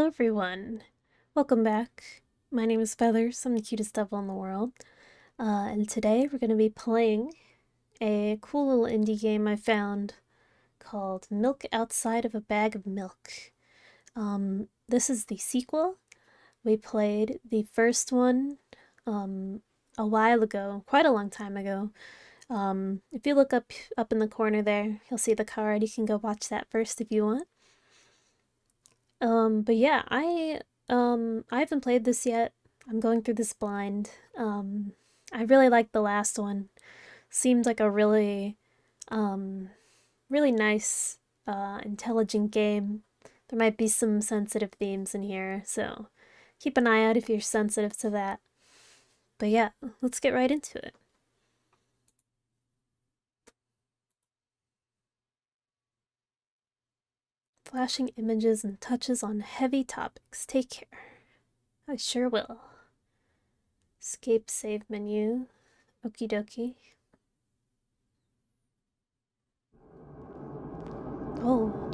everyone! Welcome back. My name is Feathers, I'm the cutest devil in the world. And today we're going to be playing a cool little indie game I found called Milk Outside of a Bag of Milk. This is the sequel. We played the first one a while ago, quite a long time ago. If you look up in the corner there, you'll see the card. You can go watch that first if you want. But yeah, I haven't played this yet. I'm going through this blind. I really liked the last one. Seemed like a really, really nice, intelligent game. There might be some sensitive themes in here, so keep an eye out if you're sensitive to that. But yeah, let's get right into it. Flashing images and touches on heavy topics. Take care. I sure will. Escape save menu. Okie dokie. Oh.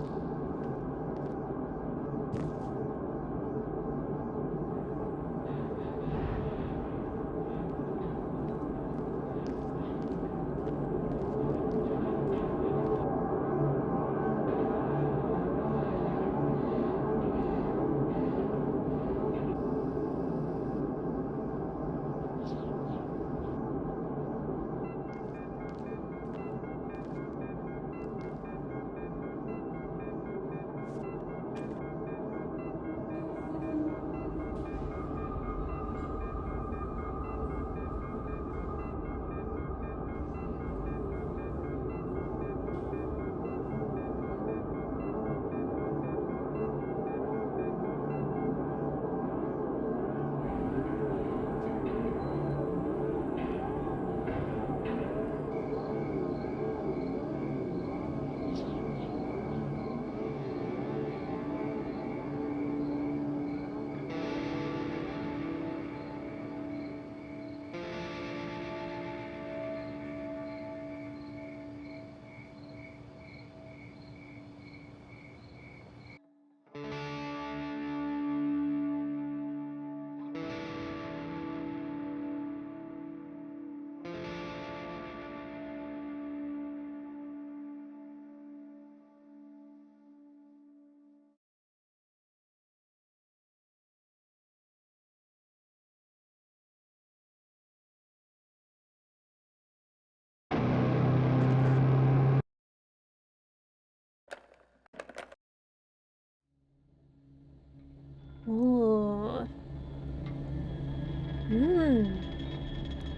Ooh.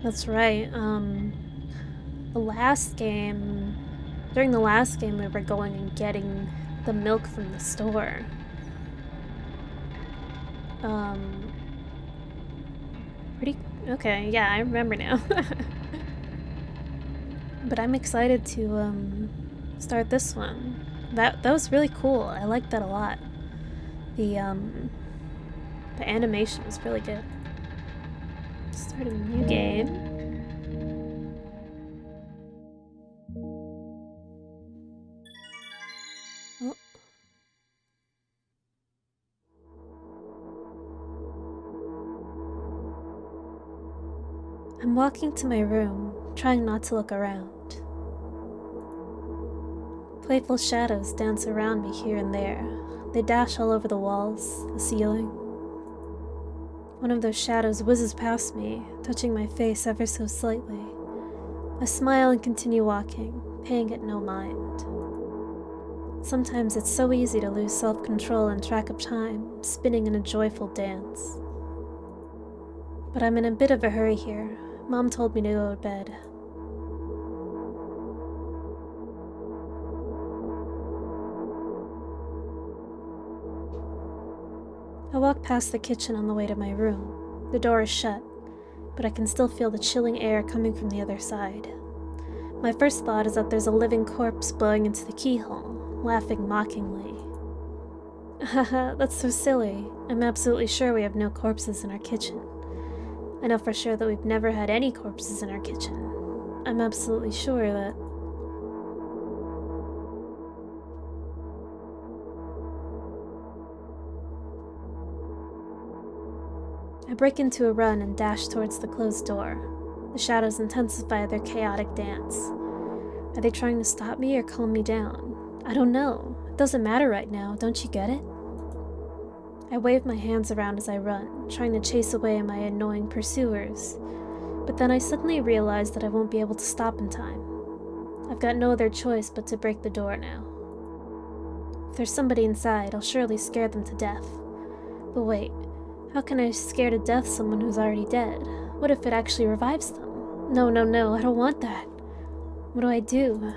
That's right. During the last game, we were going and getting the milk from the store. Okay, yeah, I remember now. But I'm excited to, start this one. That was really cool. I liked that a lot. The animation was really good. Start a new game. Oh. I'm walking to my room, trying not to look around. Playful shadows dance around me here and there. They dash all over the walls, the ceiling. One of those shadows whizzes past me, touching my face ever so slightly. I smile and continue walking, paying it no mind. Sometimes it's so easy to lose self-control and track of time, spinning in a joyful dance. But I'm in a bit of a hurry here. Mom told me to go to bed. I walk past the kitchen on the way to my room. The door is shut, but I can still feel the chilling air coming from the other side. My first thought is that there's a living corpse blowing into the keyhole, laughing mockingly. Haha, that's so silly. I'm absolutely sure we have no corpses in our kitchen. I know for sure that we've never had any corpses in our kitchen. I'm absolutely sure that... I break into a run and dash towards the closed door. The shadows intensify their chaotic dance. Are they trying to stop me or calm me down? I don't know. It doesn't matter right now, don't you get it? I wave my hands around as I run, trying to chase away my annoying pursuers. But then I suddenly realize that I won't be able to stop in time. I've got no other choice but to break the door now. If there's somebody inside, I'll surely scare them to death. But wait, how can I scare to death someone who's already dead? What if it actually revives them? No, I don't want that. What do I do?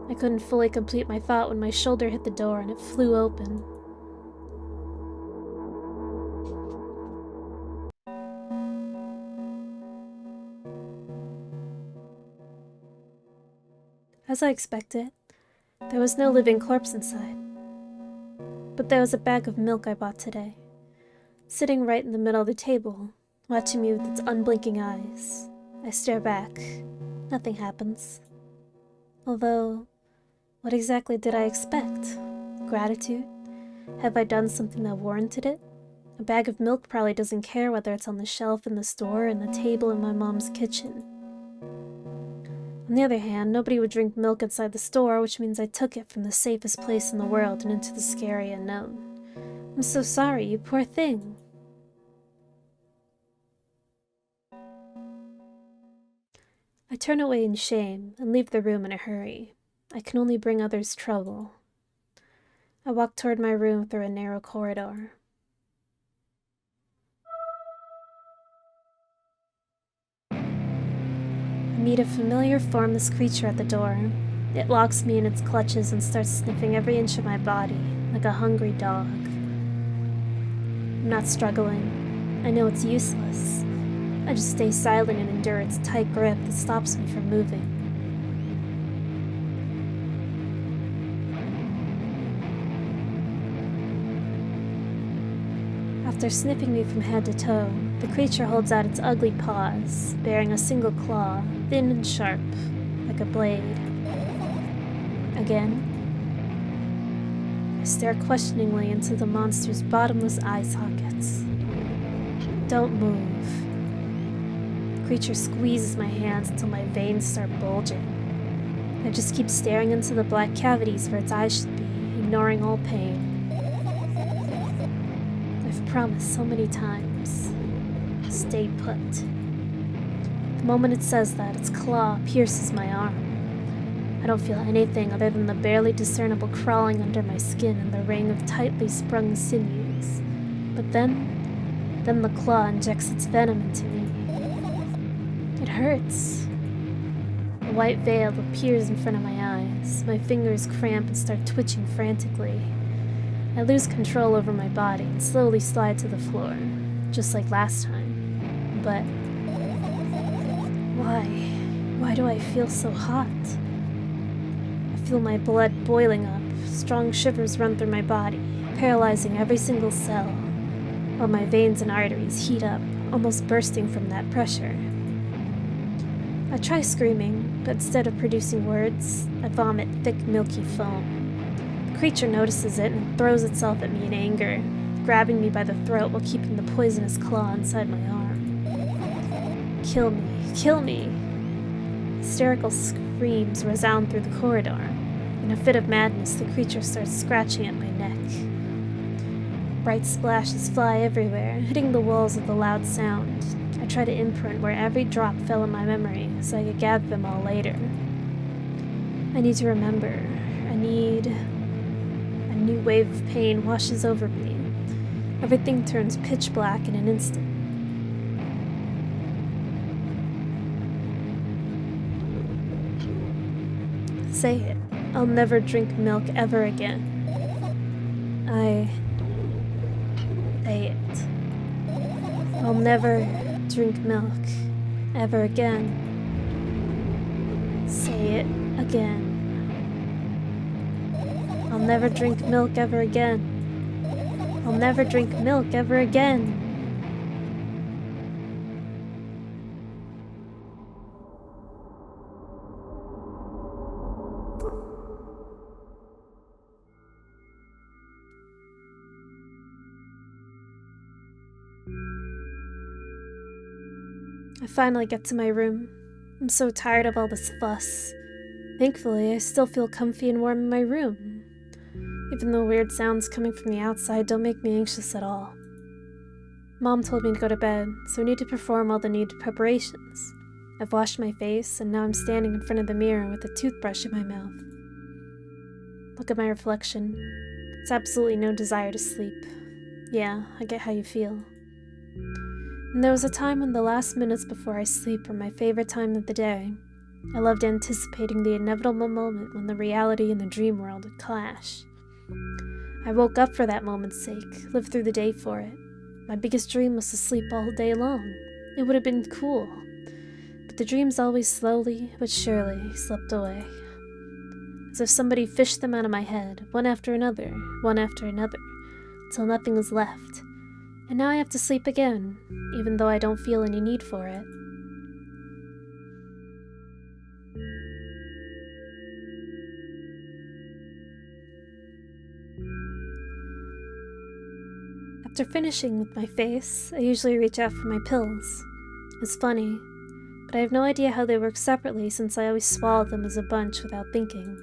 I couldn't fully complete my thought when my shoulder hit the door and it flew open. As I expected, there was no living corpse inside. But there was a bag of milk I bought today, sitting right in the middle of the table, watching me with its unblinking eyes. I stare back. Nothing happens. Although, what exactly did I expect? Gratitude? Have I done something that warranted it? A bag of milk probably doesn't care whether it's on the shelf in the store or in the table in my mom's kitchen. On the other hand, nobody would drink milk inside the store, which means I took it from the safest place in the world and into the scary unknown. I'm so sorry, you poor thing. I turn away in shame and leave the room in a hurry. I can only bring others trouble. I walk toward my room through a narrow corridor. I meet a familiar formless creature at the door. It locks me in its clutches and starts sniffing every inch of my body, like a hungry dog. I'm not struggling. I know it's useless. I just stay silent and endure its tight grip that stops me from moving. After sniffing me from head to toe, the creature holds out its ugly paws, bearing a single claw, thin and sharp, like a blade. Again. I stare questioningly into the monster's bottomless eye sockets. Don't move. The creature squeezes my hands until my veins start bulging. I just keep staring into the black cavities where its eyes should be, ignoring all pain. I've promised so many times. Stay put. The moment it says that, its claw pierces my arm. I don't feel anything other than the barely discernible crawling under my skin and the ring of tightly sprung sinews. But then the claw injects its venom into me. It hurts. A white veil appears in front of my eyes. My fingers cramp and start twitching frantically. I lose control over my body and slowly slide to the floor, just like last time. But why? Why do I feel so hot? I feel my blood boiling up. Strong shivers run through my body, paralyzing every single cell, while my veins and arteries heat up, almost bursting from that pressure. I try screaming, but instead of producing words, I vomit thick, milky foam. The creature notices it and throws itself at me in anger, grabbing me by the throat while keeping the poisonous claw inside my arm. Kill me, kill me! Hysterical screams resound through the corridor. In a fit of madness, the creature starts scratching at my neck. Bright splashes fly everywhere, hitting the walls with a loud sound. I try to imprint where every drop fell in my memory so I could gather them all later. I need to remember. A new wave of pain washes over me. Everything turns pitch black in an instant. Say it. I'll never drink milk ever again. Say it. I'll never drink milk ever again. Say it again. I'll never drink milk ever again. I'll never drink milk ever again. I finally get to my room. I'm so tired of all this fuss. Thankfully, I still feel comfy and warm in my room. Even though weird sounds coming from the outside don't make me anxious at all. Mom told me to go to bed, so I need to perform all the needed preparations. I've washed my face, and now I'm standing in front of the mirror with a toothbrush in my mouth. Look at my reflection. It's absolutely no desire to sleep. Yeah, I get how you feel. And there was a time when the last minutes before I sleep were my favorite time of the day. I loved anticipating the inevitable moment when the reality and the dream world would clash. I woke up for that moment's sake, lived through the day for it. My biggest dream was to sleep all day long. It would have been cool. But the dreams always slowly but surely slipped away. As if somebody fished them out of my head, one after another, until nothing was left. And now I have to sleep again, even though I don't feel any need for it. After finishing with my face, I usually reach out for my pills. It's funny, but I have no idea how they work separately since I always swallow them as a bunch without thinking.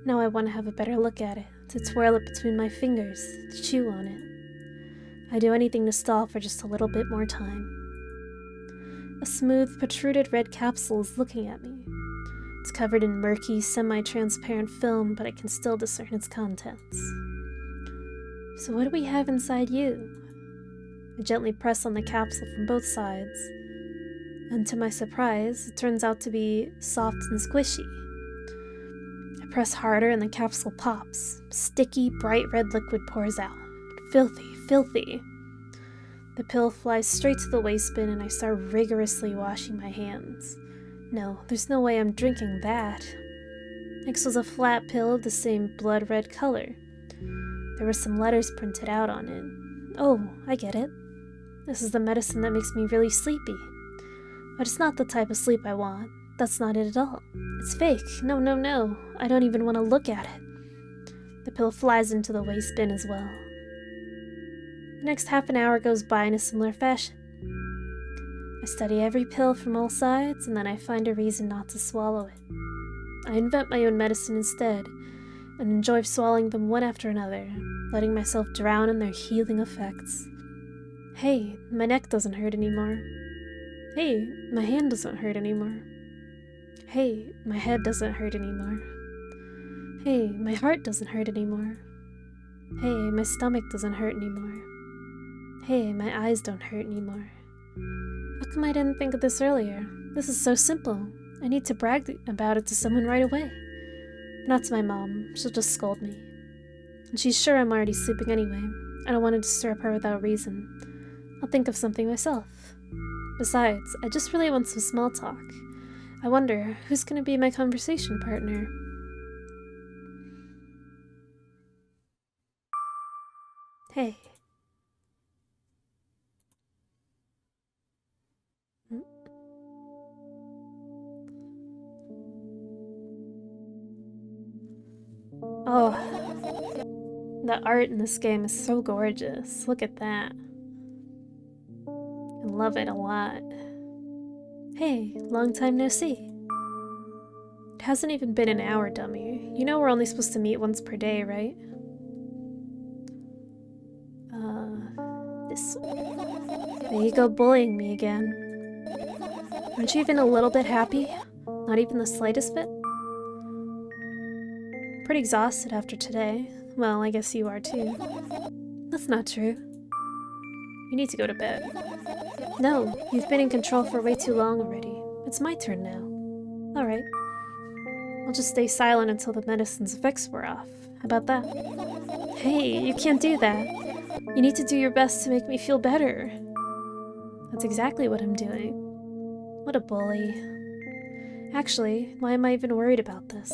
Now I want to have a better look at it, to twirl it between my fingers, to chew on it. I'd do anything to stall for just a little bit more time. A smooth, protruded red capsule is looking at me. It's covered in murky, semi-transparent film, but I can still discern its contents. So what do we have inside you? I gently press on the capsule from both sides, and to my surprise, it turns out to be soft and squishy. I press harder and the capsule pops. Sticky, bright red liquid pours out. Filthy, filthy. The pill flies straight to the waste bin and I start rigorously washing my hands. No, there's no way I'm drinking that. Next was a flat pill of the same blood red color. There were some letters printed out on it. Oh, I get it. This is the medicine that makes me really sleepy. But it's not the type of sleep I want. That's not it at all. It's fake. No, no, no. I don't even want to look at it. The pill flies into the waste bin as well. The next half an hour goes by in a similar fashion. I study every pill from all sides, and then I find a reason not to swallow it. I invent my own medicine instead, and enjoy swallowing them one after another, letting myself drown in their healing effects. Hey, my neck doesn't hurt anymore. Hey, my hand doesn't hurt anymore. Hey, my head doesn't hurt anymore. Hey, my heart doesn't hurt anymore. Hey, my stomach doesn't hurt anymore. Hey, my eyes don't hurt anymore. How come I didn't think of this earlier? This is so simple. I need to brag about it to someone right away. Not to my mom. She'll just scold me. And she's sure I'm already sleeping anyway. I don't want to disturb her without reason. I'll think of something myself. Besides, I just really want some small talk. I wonder, who's going to be my conversation partner? Hey. Oh, the art in this game is so gorgeous. Look at that. I love it a lot. Hey, long time no see. It hasn't even been an hour, dummy. You know we're only supposed to meet once per day, right? This way. There you go, bullying me again. Aren't you even a little bit happy? Not even the slightest bit? Pretty exhausted after today. Well, I guess you are too. That's not true. You need to go to bed. No, you've been in control for way too long already. It's my turn now. Alright. I'll just stay silent until the medicine's effects wear off. How about that? Hey, you can't do that. You need to do your best to make me feel better. That's exactly what I'm doing. What a bully. Actually, why am I even worried about this?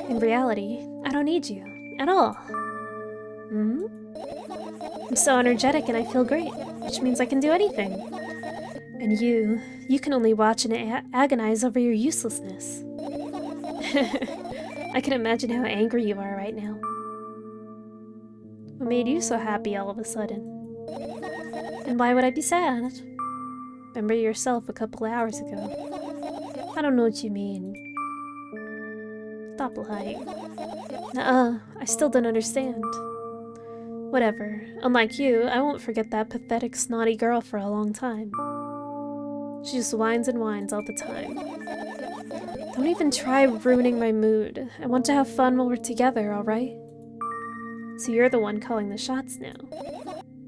In reality, I don't need you. At all. Hmm? I'm so energetic and I feel great, which means I can do anything. And you can only watch and agonize over your uselessness. I can imagine how angry you are right now. What made you so happy all of a sudden? And why would I be sad? Remember yourself a couple hours ago. I don't know what you mean. Stop lying. Nuh-uh, I still don't understand. Whatever. Unlike you, I won't forget that pathetic, snotty girl for a long time. She just whines and whines all the time. Don't even try ruining my mood. I want to have fun while we're together, alright? So you're the one calling the shots now.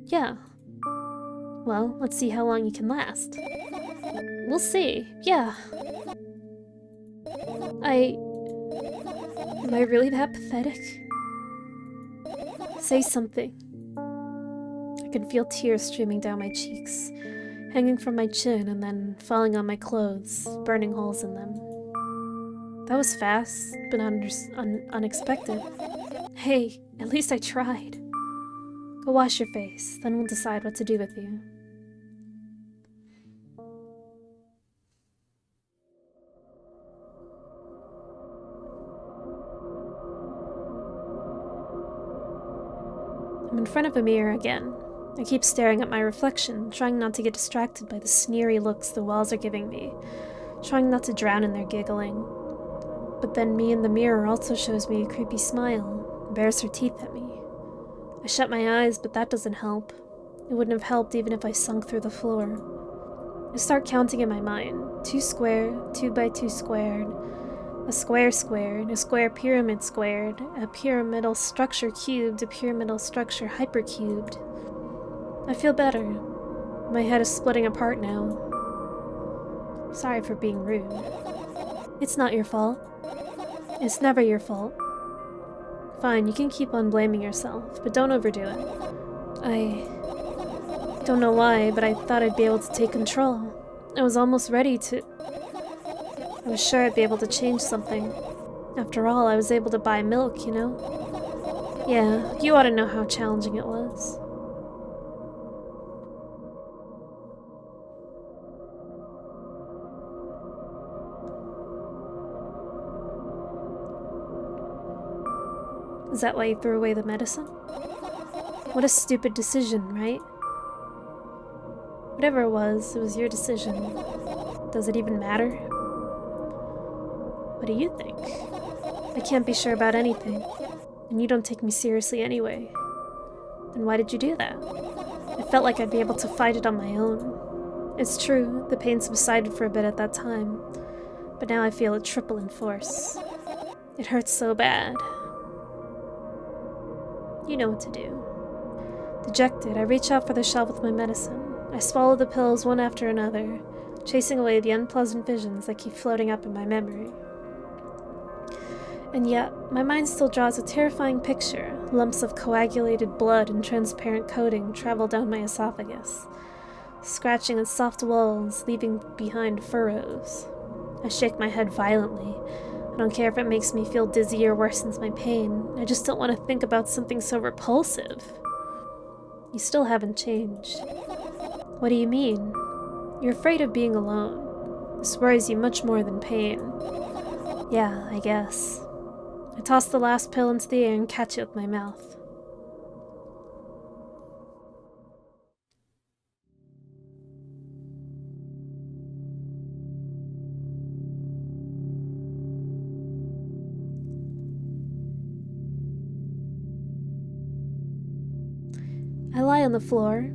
Yeah. Well, let's see how long you can last. We'll see. Yeah. Am I really that pathetic? Say something. I can feel tears streaming down my cheeks, hanging from my chin and then falling on my clothes, burning holes in them. That was fast, but unexpected. Hey, at least I tried. Go wash your face, then we'll decide what to do with you. I'm in front of a mirror again. I keep staring at my reflection, trying not to get distracted by the sneery looks the walls are giving me, trying not to drown in their giggling. But then me in the mirror also shows me a creepy smile, and bares her teeth at me. I shut my eyes, but that doesn't help. It wouldn't have helped even if I sunk through the floor. I start counting in my mind. 2 squared, 2 by 2 squared, a square squared, a square pyramid squared, a pyramidal structure cubed, a pyramidal structure hypercubed. I feel better. My head is splitting apart now. Sorry for being rude. It's not your fault. It's never your fault. Fine, you can keep on blaming yourself, but don't overdo it. I don't know why, but I thought I'd be able to take control. I was almost ready to... I was sure I'd be able to change something. After all, I was able to buy milk, you know? Yeah, you ought to know how challenging it was. Is that why you threw away the medicine? What a stupid decision, right? Whatever it was your decision. Does it even matter? What do you think? I can't be sure about anything, and you don't take me seriously anyway. Then why did you do that? I felt like I'd be able to fight it on my own. It's true, the pain subsided for a bit at that time, but now I feel it triple in force. It hurts so bad. You know what to do. Dejected, I reach out for the shelf with my medicine. I swallow the pills one after another, chasing away the unpleasant visions that keep floating up in my memory. And yet, my mind still draws a terrifying picture. Lumps of coagulated blood and transparent coating travel down my esophagus, scratching at soft walls, leaving behind furrows. I shake my head violently. I don't care if it makes me feel dizzy or worsens my pain. I just don't want to think about something so repulsive. You still haven't changed. What do you mean? You're afraid of being alone. This worries you much more than pain. Yeah, I guess. I toss the last pill into the air and catch it with my mouth. I lie on the floor.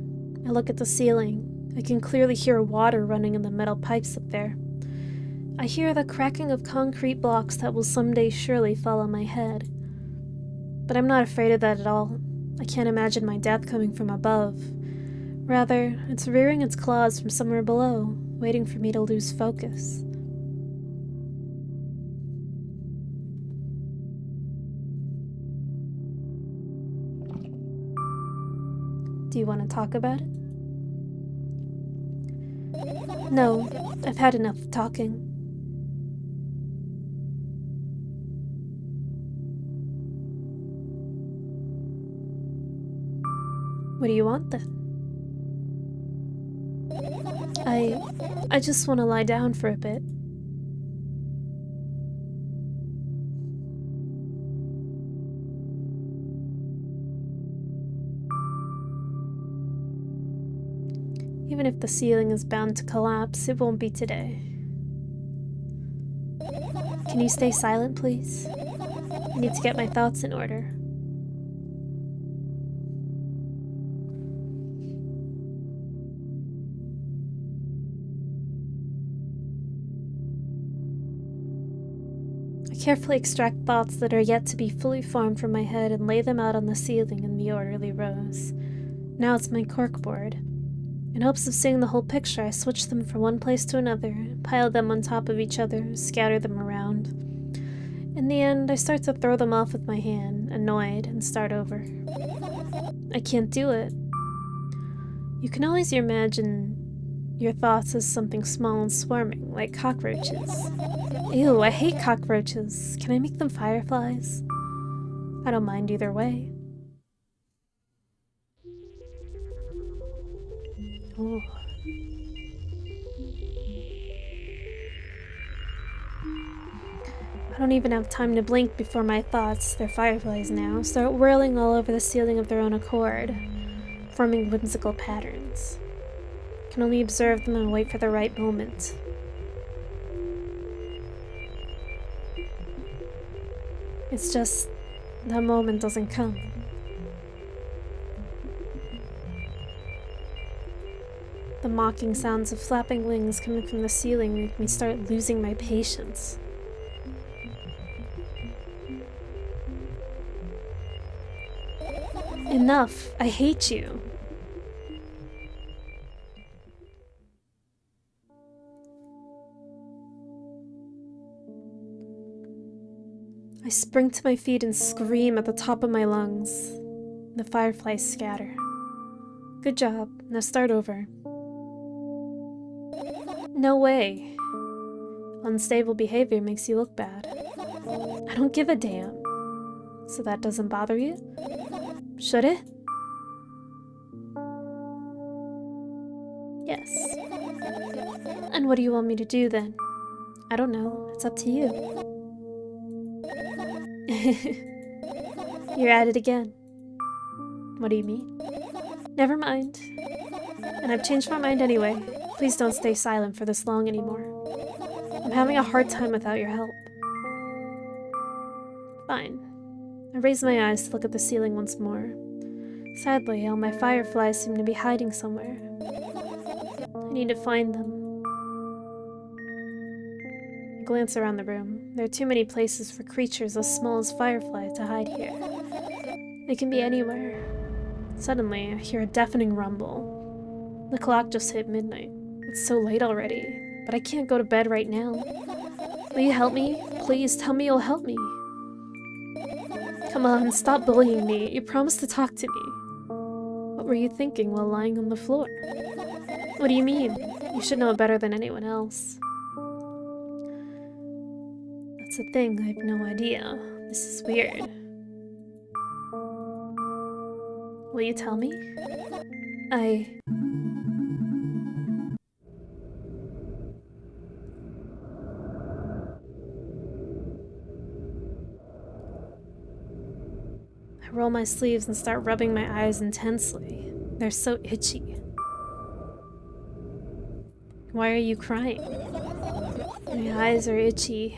I look at the ceiling. I can clearly hear water running in the metal pipes up there. I hear the cracking of concrete blocks that will someday surely fall on my head. But I'm not afraid of that at all. I can't imagine my death coming from above. Rather, it's rearing its claws from somewhere below, waiting for me to lose focus. Do you want to talk about it? No, I've had enough talking. What do you want then? I just want to lie down for a bit. Even if the ceiling is bound to collapse, it won't be today. Can you stay silent, please? I need to get my thoughts in order. I carefully extract thoughts that are yet to be fully formed from my head and lay them out on the ceiling in the orderly rows. Now it's my corkboard. In hopes of seeing the whole picture, I switch them from one place to another, pile them on top of each other, scatter them around. In the end, I start to throw them off with my hand, annoyed, and start over. I can't do it. You can always imagine your thoughts as something small and swarming, like cockroaches. Ew, I hate cockroaches. Can I make them fireflies? I don't mind either way. Ooh. I don't even have time to blink before my thoughts, they're fireflies now, start whirling all over the ceiling of their own accord, forming whimsical patterns. I can only observe them and wait for the right moment. It's just that moment doesn't come. The mocking sounds of flapping wings coming from the ceiling make me start losing my patience. Enough! I hate you! I spring to my feet and scream at the top of my lungs. The fireflies scatter. Good job. Now start over. No way. Unstable behavior makes you look bad. I don't give a damn. So that doesn't bother you? Should it? Yes. And what do you want me to do then? I don't know. It's up to you. You're at it again. What do you mean? Never mind. And I've changed my mind anyway. Please don't stay silent for this long anymore. I'm having a hard time without your help. Fine. I raise my eyes to look at the ceiling once more. Sadly, all my fireflies seem to be hiding somewhere. I need to find them. I glance around the room. There are too many places for creatures as small as fireflies to hide here. They can be anywhere. Suddenly, I hear a deafening rumble. The clock just hit midnight. It's so late already, but I can't go to bed right now. Will you help me? Please tell me you'll help me. Come on, stop bullying me. You promised to talk to me. What were you thinking while lying on the floor? What do you mean? You should know better than anyone else. That's the thing, I have no idea. This is weird. Will you tell me? I roll my sleeves and start rubbing my eyes intensely. They're so itchy. Why are you crying? My eyes are itchy.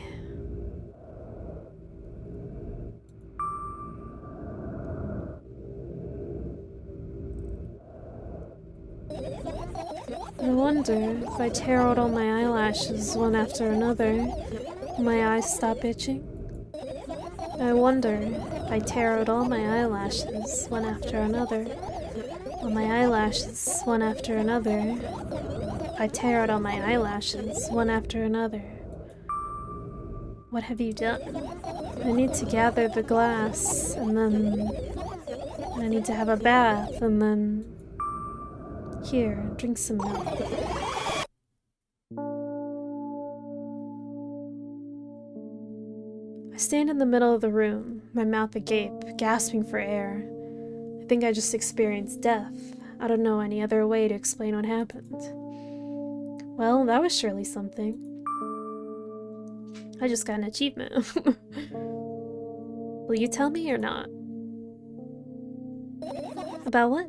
I wonder if I tear out all my eyelashes one after another, will my eyes stop itching? I wonder if I tear out all my eyelashes one after another, will my eyelashes one after another, if I tear out all my eyelashes one after another. What have you done? I need to gather the glass, and then I need to have a bath, and then... Here, drink some milk. I stand in the middle of the room, my mouth agape, gasping for air. I think I just experienced death. I don't know any other way to explain what happened. Well, that was surely something. I just got an achievement. Will you tell me or not? About what?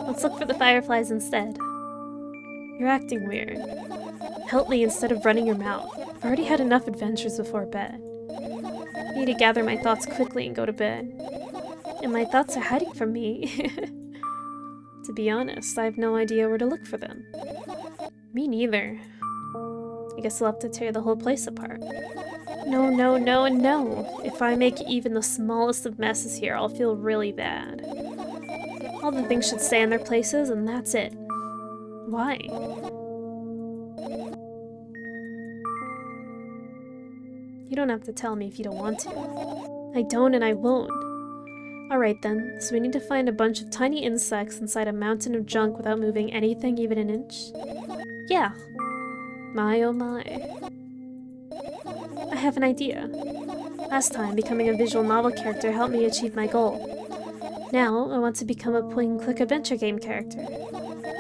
Let's look for the fireflies instead. You're acting weird. Help me instead of running your mouth. I've already had enough adventures before bed. I need to gather my thoughts quickly and go to bed. And my thoughts are hiding from me. To be honest, I have no idea where to look for them. Me neither. I guess I'll have to tear the whole place apart. No, no, no, and no! If I make even the smallest of messes here, I'll feel really bad. All the things should stay in their places, and that's it. Why? You don't have to tell me if you don't want to. I don't and I won't. Alright then, so we need to find a bunch of tiny insects inside a mountain of junk without moving anything even an inch? Yeah. My oh my. I have an idea. Last time, becoming a visual novel character helped me achieve my goal. Now, I want to become a point-and-click adventure game character.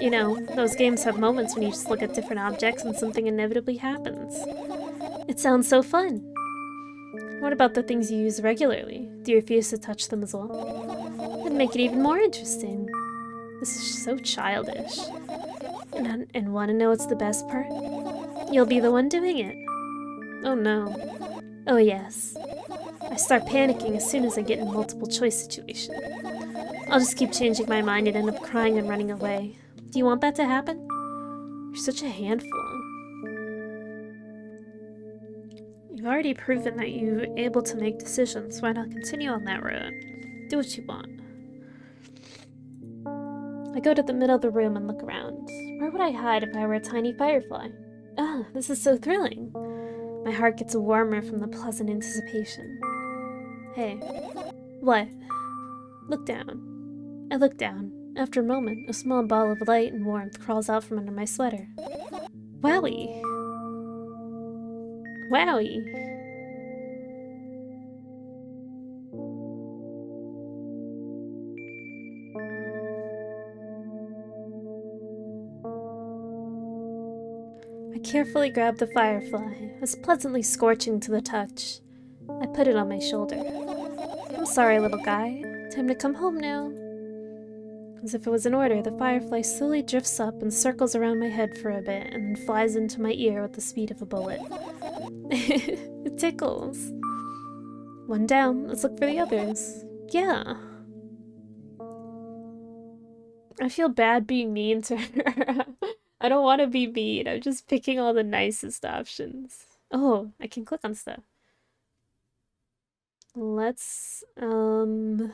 You know, those games have moments when you just look at different objects and something inevitably happens. It sounds so fun! What about the things you use regularly? Do you refuse to touch them as well? That'd make it even more interesting. This is so childish. And want to know what's the best part? You'll be the one doing it. Oh no. Oh yes. I start panicking as soon as I get in a multiple choice situation. I'll just keep changing my mind and end up crying and running away. Do you want that to happen? You're such a handful. You've already proven that you're able to make decisions. Why not continue on that road? Do what you want. I go to the middle of the room and look around. Where would I hide if I were a tiny firefly? Ah, this is so thrilling. My heart gets warmer from the pleasant anticipation. Hey. What? Look down. I look down. After a moment, a small ball of light and warmth crawls out from under my sweater. Wowie! Wowie! I carefully grab the firefly. It's pleasantly scorching to the touch. I put it on my shoulder. I'm sorry, little guy. Time to come home now. As if it was in order, the firefly slowly drifts up and circles around my head for a bit, and then flies into my ear with the speed of a bullet. It tickles. One down. Let's look for the others. Yeah. I feel bad being mean to her. I don't want to be mean. I'm just picking all the nicest options. Oh, I can click on stuff. Let's, Ooh,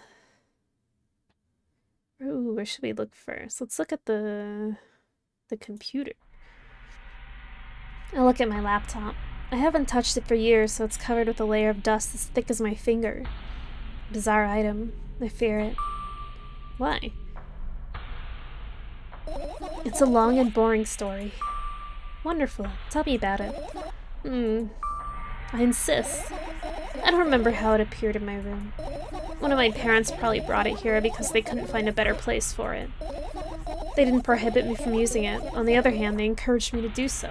where should we look first? Let's look at the computer. I'll look at my laptop. I haven't touched it for years, so it's covered with a layer of dust as thick as my finger. Bizarre item. I fear it. Why? It's a long and boring story. Wonderful. Tell me about it. I insist. I don't remember how it appeared in my room. One of my parents probably brought it here because they couldn't find a better place for it. They didn't prohibit me from using it. On the other hand, they encouraged me to do so.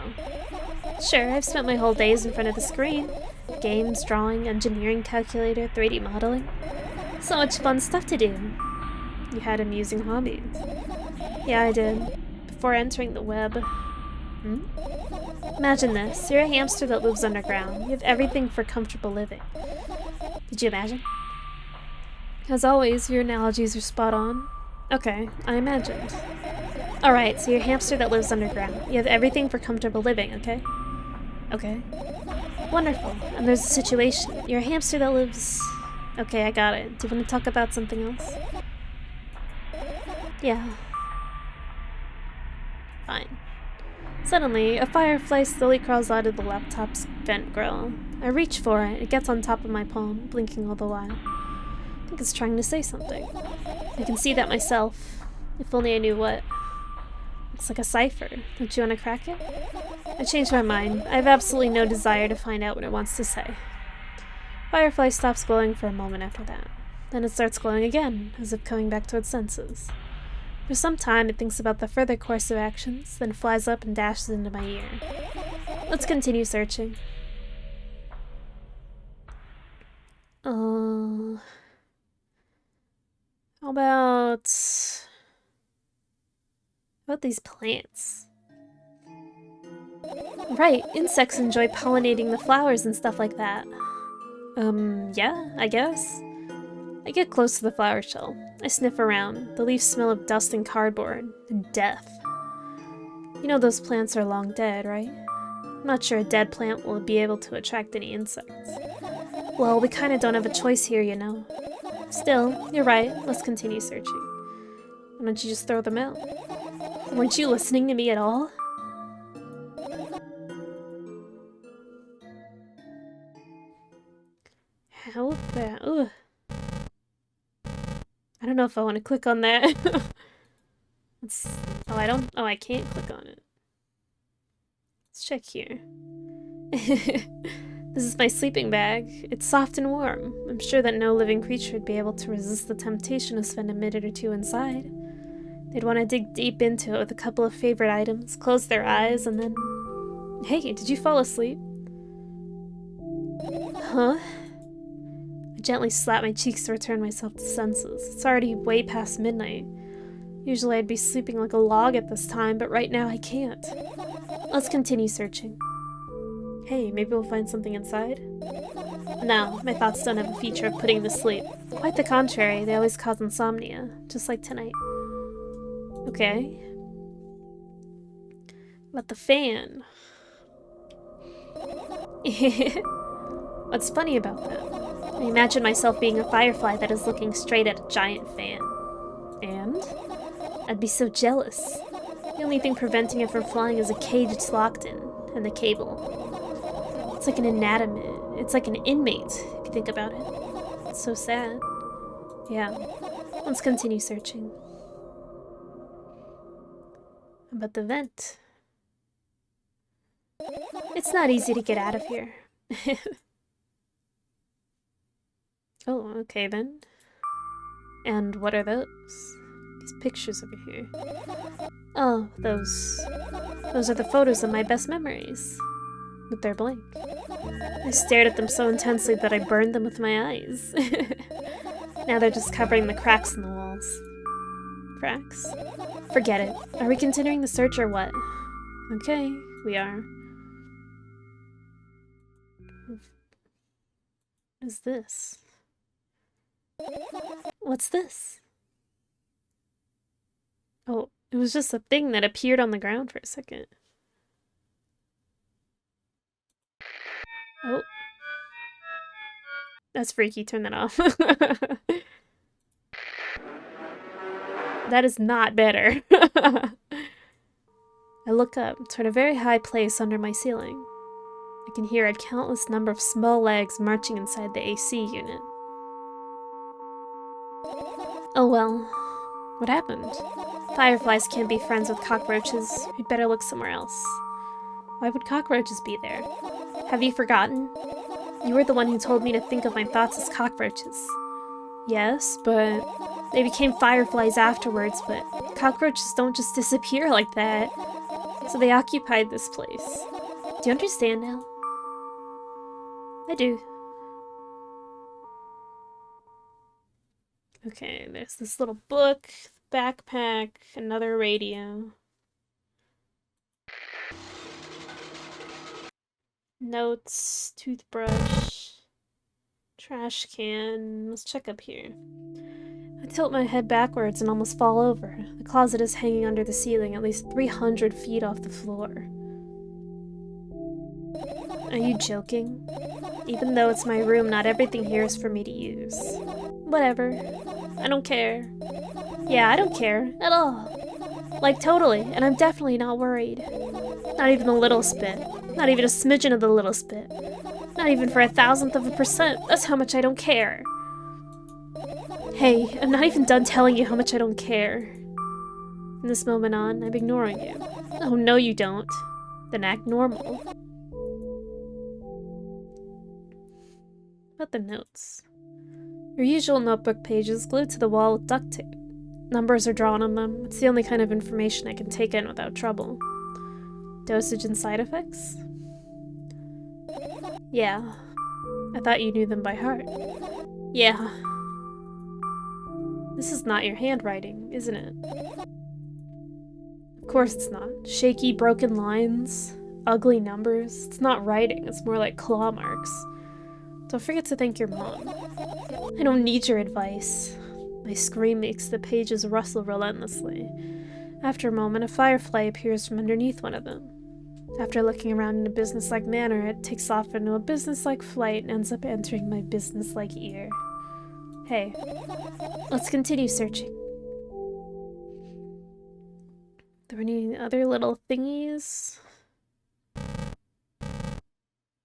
Sure, I've spent my whole days in front of the screen. Games, drawing, engineering calculator, 3D modeling. So much fun stuff to do. You had amusing hobbies. Yeah, I did. Before entering the web. Imagine this. You're a hamster that lives underground. You have everything for comfortable living. Did you imagine? As always, your analogies are spot on. Okay, I imagined. Alright, so you're a hamster that lives underground. You have everything for comfortable living, okay? Okay. Wonderful. And there's a situation. You're a hamster that lives... Okay, I got it. Do you want to talk about something else? Yeah. Fine. Suddenly, a firefly slowly crawls out of the laptop's vent grill. I reach for it. It gets on top of my palm, blinking all the while. I think it's trying to say something. I can see that myself. If only I knew what. Looks like a cipher. Don't you want to crack it? I changed my mind. I have absolutely no desire to find out what it wants to say. Firefly stops glowing for a moment after that. Then it starts glowing again, as if coming back to its senses. For some time, it thinks about the further course of actions, then flies up and dashes into my ear. Let's continue searching. How about these plants? Right, insects enjoy pollinating the flowers and stuff like that. Yeah, I guess. I get close to the flower shell. I sniff around. The leaves smell of dust and cardboard. And death. You know those plants are long dead, right? I'm not sure a dead plant will be able to attract any insects. Well, we kinda don't have a choice here, you know. Still, you're right. Let's continue searching. Why don't you just throw them out? Weren't you listening to me at all? How about... Ugh. I don't know if I want to click on that. Oh, I don't... Oh, I can't click on it. Let's check here. This is my sleeping bag. It's soft and warm. I'm sure that no living creature would be able to resist the temptation to spend a minute or two inside. They'd want to dig deep into it with a couple of favorite items, close their eyes, and then... Hey, did you fall asleep? Huh? I gently slap my cheeks to return myself to senses. It's already way past midnight. Usually I'd be sleeping like a log at this time, but right now I can't. Let's continue searching. Hey, maybe we'll find something inside? No, my thoughts don't have a feature of putting to sleep. Quite the contrary, they always cause insomnia, just like tonight. Okay. About the fan. What's funny about that? I imagine myself being a firefly that is looking straight at a giant fan. And? I'd be so jealous. The only thing preventing it from flying is a cage it's locked in, and the cable. It's like an inanimate. It's like an inmate, if you think about it. It's so sad. Yeah. Let's continue searching. About the vent. It's not easy to get out of here. Oh, okay then. And what are those? These pictures over here. Oh, those are the photos of my best memories. But they're blank. I stared at them so intensely that I burned them with my eyes. Now they're just covering the cracks in the walls. Cracks? Forget it. Are we continuing the search or what? Okay, we are. What is this? What's this? Oh, it was just a thing that appeared on the ground for a second. Oh. That's freaky. Turn that off. That is not better. I look up toward a very high place under my ceiling. I can hear a countless number of small legs marching inside the AC unit. Oh well. What happened? Fireflies can't be friends with cockroaches. We'd better look somewhere else. Why would cockroaches be there? Have you forgotten? You were the one who told me to think of my thoughts as cockroaches. Yes, but they became fireflies afterwards, but cockroaches don't just disappear like that. So they occupied this place. Do you understand now? I do. Okay, there's this little book, backpack, another radio. Notes, toothbrush, trash can. Let's check up here. I tilt my head backwards and almost fall over. The closet is hanging under the ceiling, at least 300 feet off the floor. Are you joking? Even though it's my room, not everything here is for me to use. Whatever. I don't care. Yeah, I don't care. At all. Like, totally. And I'm definitely not worried. Not even the littlest bit. Not even a smidgen of the littlest bit. Not even for 1,000%. That's how much I don't care. Hey, I'm not even done telling you how much I don't care. From this moment on, I'm ignoring you. Oh, no you don't. Then act normal. About the notes. Your usual notebook pages glued to the wall with duct tape. Numbers are drawn on them. It's the only kind of information I can take in without trouble. Dosage and side effects? Yeah. I thought you knew them by heart. Yeah. This is not your handwriting, isn't it? Of course it's not. Shaky, broken lines. ugly numbers. It's not writing, it's more like claw marks. Don't forget to thank your mom. I don't need your advice. My scream makes the pages rustle relentlessly. After a moment, a firefly appears from underneath one of them. After looking around in a businesslike manner, it takes off into a businesslike flight and ends up entering my businesslike ear. Hey, let's continue searching. Are there any other little thingies?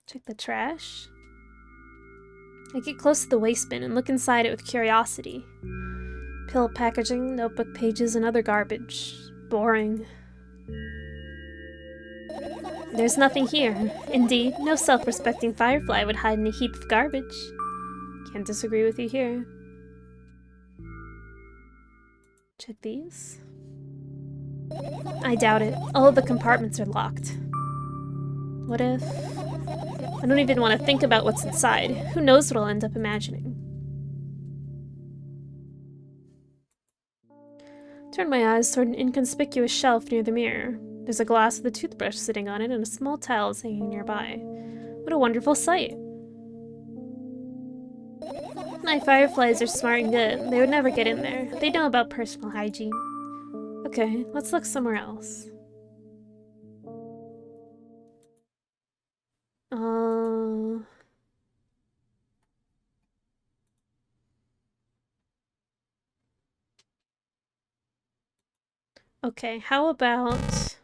Check the trash. I get close to the waste bin and look inside it with curiosity. Pill packaging, notebook pages, and other garbage. Boring. There's nothing here. Indeed, no self-respecting firefly would hide in a heap of garbage. Can't disagree with you here. Check these. I doubt it. All of the compartments are locked. What if... I don't even want to think about what's inside. Who knows what I'll end up imagining? Turn my eyes toward an inconspicuous shelf near the mirror. There's a glass with a toothbrush sitting on it and a small towel is hanging nearby. What a wonderful sight! My fireflies are smart and good. They would never get in there. They know about personal hygiene. Okay, let's look somewhere else. Okay, how about...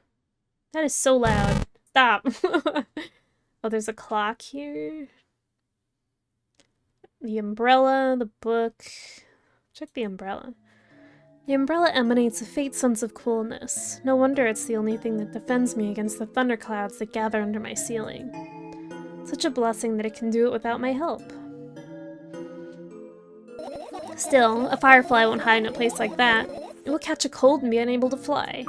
That is so loud. Stop! Oh, there's a clock here. The umbrella, the book... Check the umbrella. The umbrella emanates a faint sense of coolness. No wonder it's the only thing that defends me against the thunderclouds that gather under my ceiling. Such a blessing that it can do it without my help. Still, a firefly won't hide in a place like that. It will catch a cold and be unable to fly.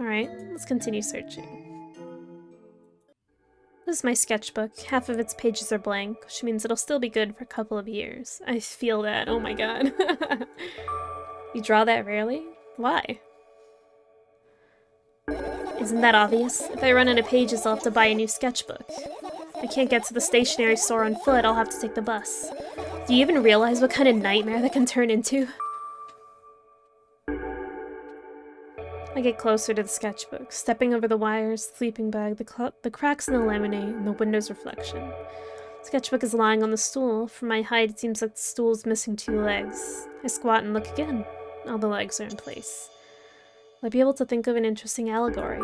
Alright, let's continue searching. This is my sketchbook. Half of its pages are blank, which means it'll still be good for a couple of years. I feel that. Oh my god. You draw that rarely? Why? Isn't that obvious? If I run out of pages, I'll have to buy a new sketchbook. If I can't get to the stationery store on foot, I'll have to take the bus. Do you even realize what kind of nightmare that can turn into? I get closer to the sketchbook, stepping over the wires, the sleeping bag, the cracks in the laminate, and the window's reflection. The sketchbook is lying on the stool. From my height, it seems like the stool is missing 2 legs. I squat and look again. All the legs are in place. Will I be able to think of an interesting allegory?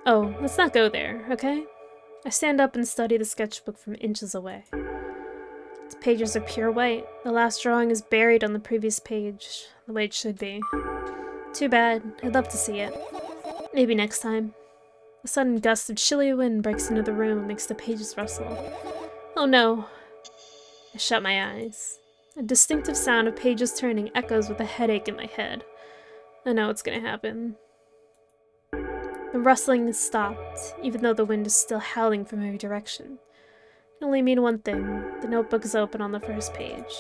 Oh, let's not go there, okay? I stand up and study the sketchbook from inches away. Its pages are pure white. The last drawing is buried on the previous page, the way it should be. Too bad. I'd love to see it. Maybe next time. A sudden gust of chilly wind breaks into the room and makes the pages rustle. Oh no! I shut my eyes. A distinctive sound of pages turning echoes with a headache in my head. I know what's gonna happen. The rustling has stopped, even though the wind is still howling from every direction. It can only mean one thing. The notebook is open on the first page.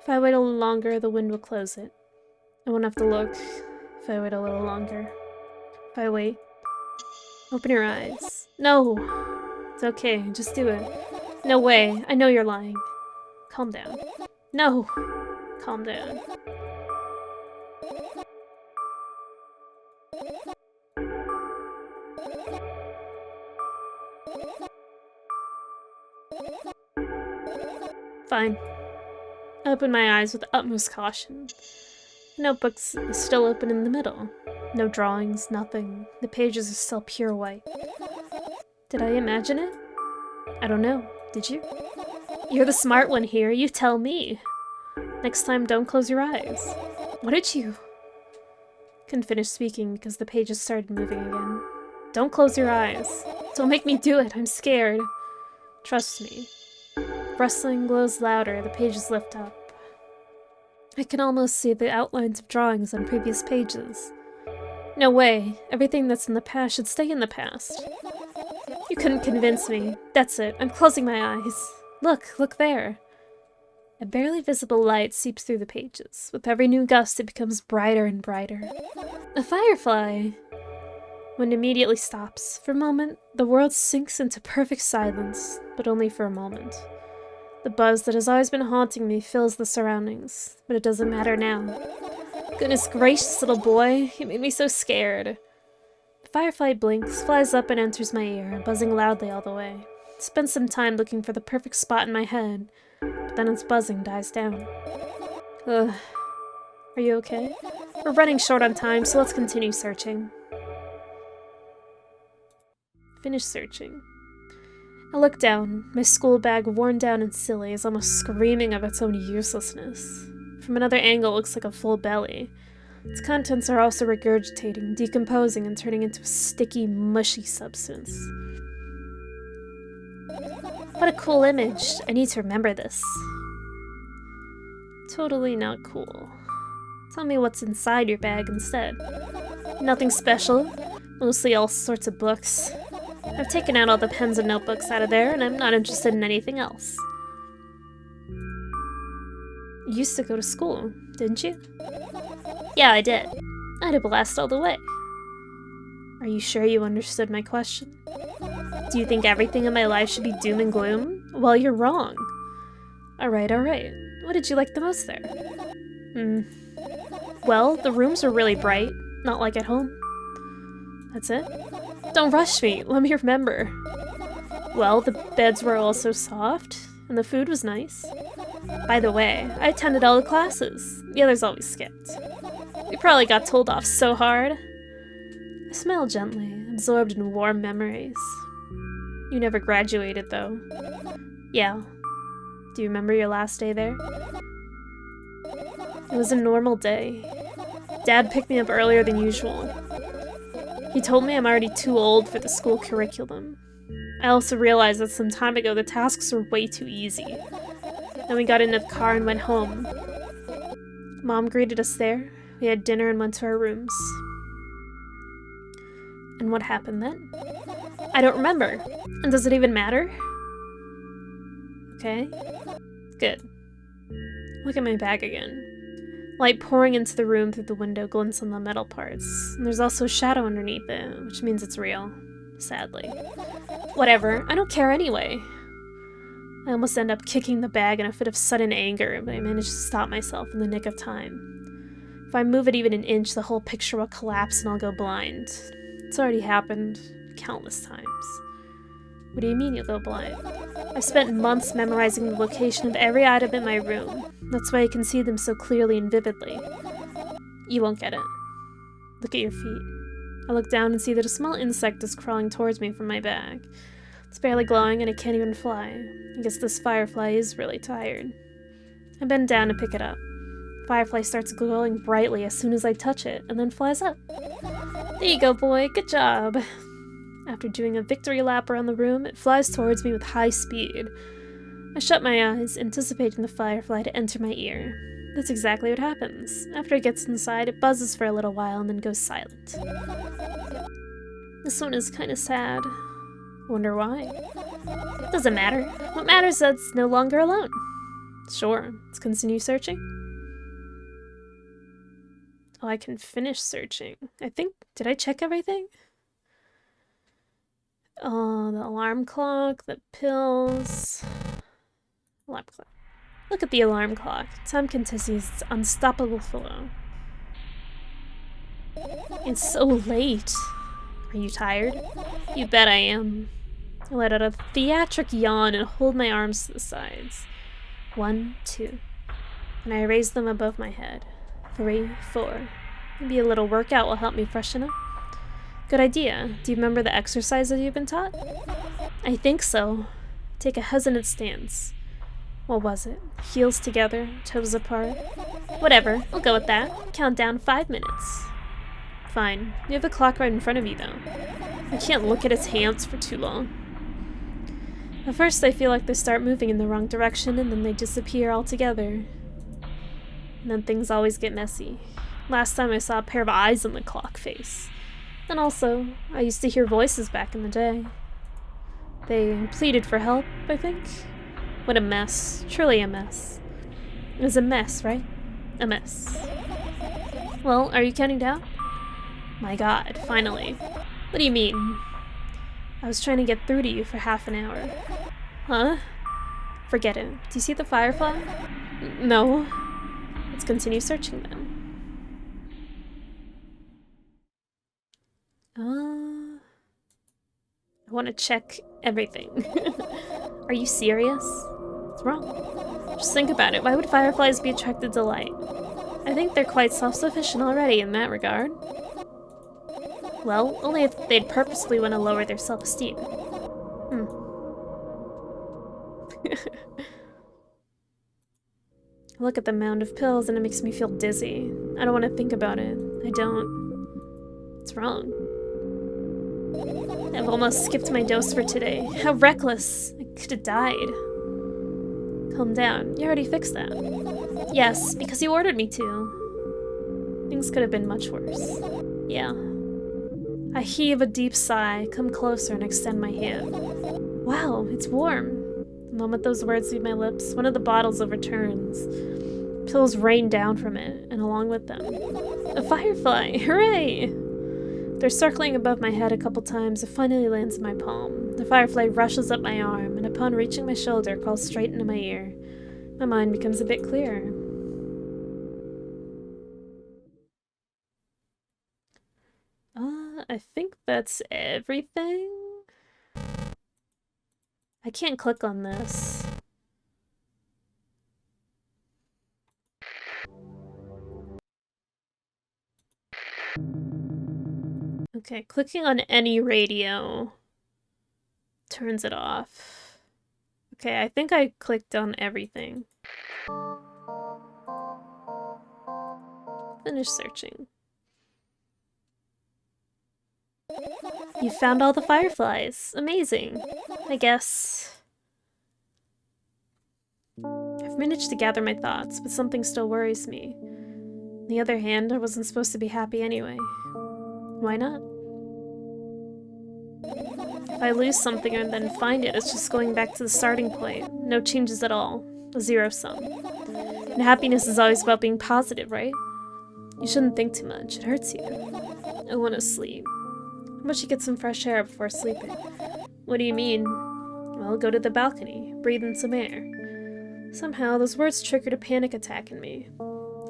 If I wait a little longer, the wind will close it. I won't have to look if I wait a little longer. If I wait. Open your eyes. No! It's okay, just do it. No way, I know you're lying. Calm down. No! Calm down. Fine. I open my eyes with utmost caution. The notebook's still open in the middle. No drawings, nothing. The pages are still pure white. Did I imagine it? I don't know. Did you? You're the smart one here. You tell me. Next time, don't close your eyes. What did you? Couldn't finish speaking because the pages started moving again. Don't close your eyes. Don't make me do it. I'm scared. Trust me. Rustling glows louder. The pages lift up. I can almost see the outlines of drawings on previous pages. No way. Everything that's in the past should stay in the past. You couldn't convince me. That's it. I'm closing my eyes. Look there. A barely visible light seeps through the pages. With every new gust, it becomes brighter and brighter. A firefly! Wind immediately stops. For a moment, the world sinks into perfect silence, but only for a moment. The buzz that has always been haunting me fills the surroundings, but it doesn't matter now. Goodness gracious, little boy, you made me so scared. The firefly blinks, flies up and enters my ear, buzzing loudly all the way. Spend some time looking for the perfect spot in my head, but then its buzzing dies down. Ugh. Are you okay? We're running short on time, so let's continue searching. Finish searching. I look down. My school bag, worn down and silly, is almost screaming of its own uselessness. From another angle, it looks like a full belly. Its contents are also regurgitating, decomposing, and turning into a sticky, mushy substance. What a cool image. I need to remember this. Totally not cool. Tell me what's inside your bag instead. Nothing special. Mostly all sorts of books. I've taken out all the pens and notebooks out of there, and I'm not interested in anything else. You used to go to school, didn't you? Yeah, I did. I had a blast all the way. Are you sure you understood my question? Do you think everything in my life should be doom and gloom? Well, you're wrong. Alright. What did you like the most there? Well, the rooms were really bright, not like at home. That's it? Don't rush me, let me remember. Well, the beds were also soft, and the food was nice. By the way, I attended all the classes. The others always skipped. We probably got told off so hard. I smiled gently, absorbed in warm memories. You never graduated, though. Yeah. Do you remember your last day there? It was a normal day. Dad picked me up earlier than usual. He told me I'm already too old for the school curriculum. I also realized that some time ago the tasks were way too easy. Then we got into the car and went home. Mom greeted us there. We had dinner and went to our rooms. And what happened then? I don't remember. And does it even matter? Okay. Good. Look at my bag again. Light pouring into the room through the window glints on the metal parts. And there's also a shadow underneath it, which means it's real. Sadly. Whatever. I don't care anyway. I almost end up kicking the bag in a fit of sudden anger, but I managed to stop myself in the nick of time. If I move it even an inch, the whole picture will collapse and I'll go blind. It's already happened countless times. What do you mean you'll go blind? I've spent months memorizing the location of every item in my room. That's why I can see them so clearly and vividly. You won't get it. Look at your feet. I look down and see that a small insect is crawling towards me from my bag. It's barely glowing and it can't even fly. I guess this firefly is really tired. I bend down to pick it up. Firefly starts glowing brightly as soon as I touch it, and then flies up. There you go, boy. Good job. After doing a victory lap around the room, it flies towards me with high speed. I shut my eyes, anticipating the firefly to enter my ear. That's exactly what happens. After it gets inside, it buzzes for a little while and then goes silent. This one is kinda sad. Wonder why? Doesn't matter. What matters is that it's no longer alone. Sure, let's continue searching. Oh, I can finish searching. I think, did I check everything? Oh, the alarm clock, the pills. Alarm clock. Look at the alarm clock. Time continues its unstoppable flow. It's so late. Are you tired? You bet I am. I let out a theatric yawn and hold my arms to the sides. 1, 2. And I raise them above my head. 3, 4. Maybe a little workout will help me freshen up. Good idea. Do you remember the exercises you've been taught? I think so. Take a hesitant stance. What was it? Heels together, toes apart? Whatever, I'll go with that. Count down 5 minutes. Fine. You have the clock right in front of you, though. I can't look at its hands for too long. At first I feel like they start moving in the wrong direction and then they disappear altogether. And then things always get messy. Last time I saw a pair of eyes on the clock face. And also, I used to hear voices back in the day. They pleaded for help, I think. What a mess. Truly a mess. It was a mess, right? A mess. Well, are you counting down? My god, finally. What do you mean? I was trying to get through to you for half an hour. Huh? Forget it. Do you see the firefly? No. Let's continue searching then. I want to check everything. Are you serious? What's wrong? Just think about it. Why would fireflies be attracted to light? I think they're quite self-sufficient already in that regard. Well, only if they'd purposely want to lower their self-esteem. I look at the mound of pills and it makes me feel dizzy. I don't want to think about it. I don't. What's wrong? I've almost skipped my dose for today. How reckless. I could have died. Calm down. You already fixed that. Yes, because you ordered me to. Things could have been much worse. Yeah. I heave a deep sigh, come closer, and extend my hand. Wow, it's warm. The moment those words leave my lips, one of the bottles overturns. Pills rain down from it, and along with them, a firefly! Hooray! They're circling above my head a couple times. It finally lands in my palm. The firefly rushes up my arm, and upon reaching my shoulder, crawls straight into my ear. My mind becomes a bit clearer. I think that's everything. I can't click on this. Okay, clicking on any radio turns it off. Okay, I think I clicked on everything. Finish searching. You found all the fireflies. Amazing. I guess... I've managed to gather my thoughts, but something still worries me. On the other hand, I wasn't supposed to be happy anyway. Why not? If I lose something and then find it, it's just going back to the starting point. No changes at all. A zero sum. And happiness is always about being positive, right? You shouldn't think too much. It hurts you. I want to sleep. How about you get some fresh air before sleeping? What do you mean? Well, go to the balcony. Breathe in some air. Somehow, those words triggered a panic attack in me.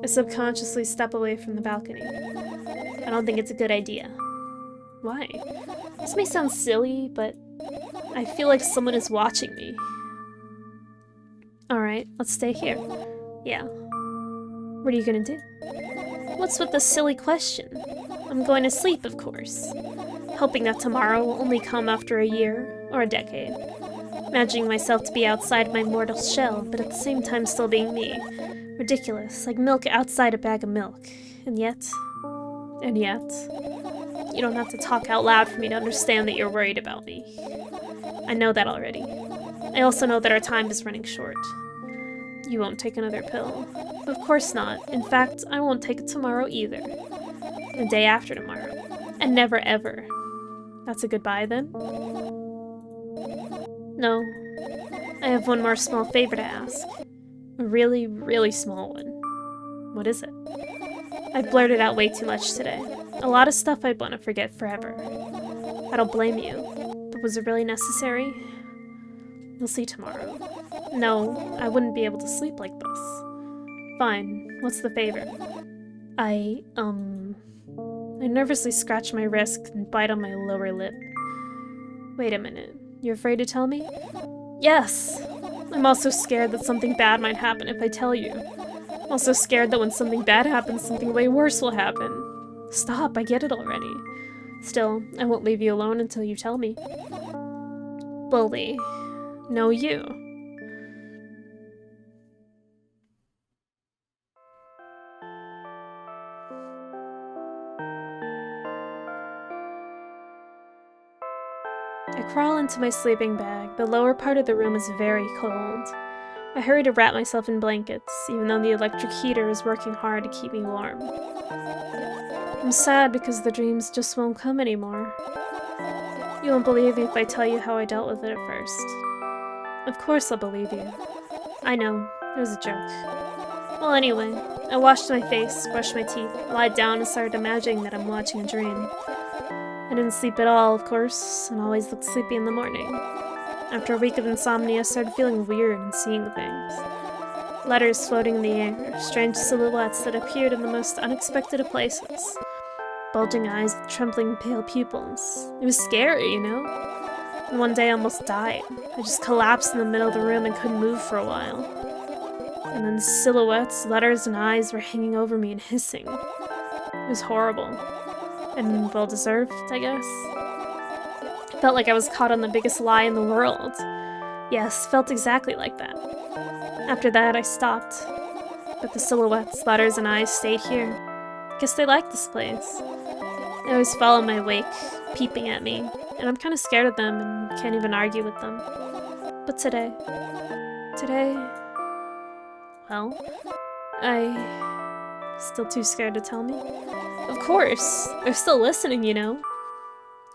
I subconsciously step away from the balcony. I don't think it's a good idea. Why? This may sound silly, but I feel like someone is watching me. Alright, let's stay here. Yeah. What are you gonna do? What's with this silly question? I'm going to sleep, of course. Hoping that tomorrow will only come after a year, or a decade. Imagining myself to be outside my mortal shell, but at the same time still being me. Ridiculous, like milk outside a bag of milk. And yet... You don't have to talk out loud for me to understand that you're worried about me. I know that already. I also know that our time is running short. You won't take another pill. Of course not. In fact, I won't take it tomorrow either. The day after tomorrow. And never ever. That's a goodbye then? No. I have one more small favor to ask. A really, really small one. What is it? I've blurted out way too much today. A lot of stuff I'd want to forget forever. I don't blame you. But was it really necessary? We'll see tomorrow. No, I wouldn't be able to sleep like this. Fine. What's the favor? I nervously scratch my wrist and bite on my lower lip. Wait a minute. You're afraid to tell me? Yes! I'm also scared that something bad might happen if I tell you. I'm also scared that when something bad happens, something way worse will happen. Stop, I get it already. Still, I won't leave you alone until you tell me. Bully. No, you. I crawl into my sleeping bag. The lower part of the room is very cold. I hurry to wrap myself in blankets, even though the electric heater is working hard to keep me warm. I'm sad because the dreams just won't come anymore. You won't believe me if I tell you how I dealt with it at first. Of course I'll believe you. I know, it was a joke. Well, anyway, I washed my face, brushed my teeth, lied down and started imagining that I'm watching a dream. I didn't sleep at all, of course, and always looked sleepy in the morning. After a week of insomnia, I started feeling weird and seeing things. Letters floating in the air, strange silhouettes that appeared in the most unexpected of places. Bulging eyes with trembling pale pupils. It was scary, you know? And one day I almost died. I just collapsed in the middle of the room and couldn't move for a while. And then silhouettes, letters, and eyes were hanging over me and hissing. It was horrible. And well-deserved, I guess. It felt like I was caught on the biggest lie in the world. Yes, felt exactly like that. After that, I stopped. But the silhouettes, letters, and eyes stayed here. Guess they liked this place. They always follow my wake, peeping at me, and I'm kind of scared of them and can't even argue with them. But today, well, still too scared to tell me? Of course, they're still listening, you know.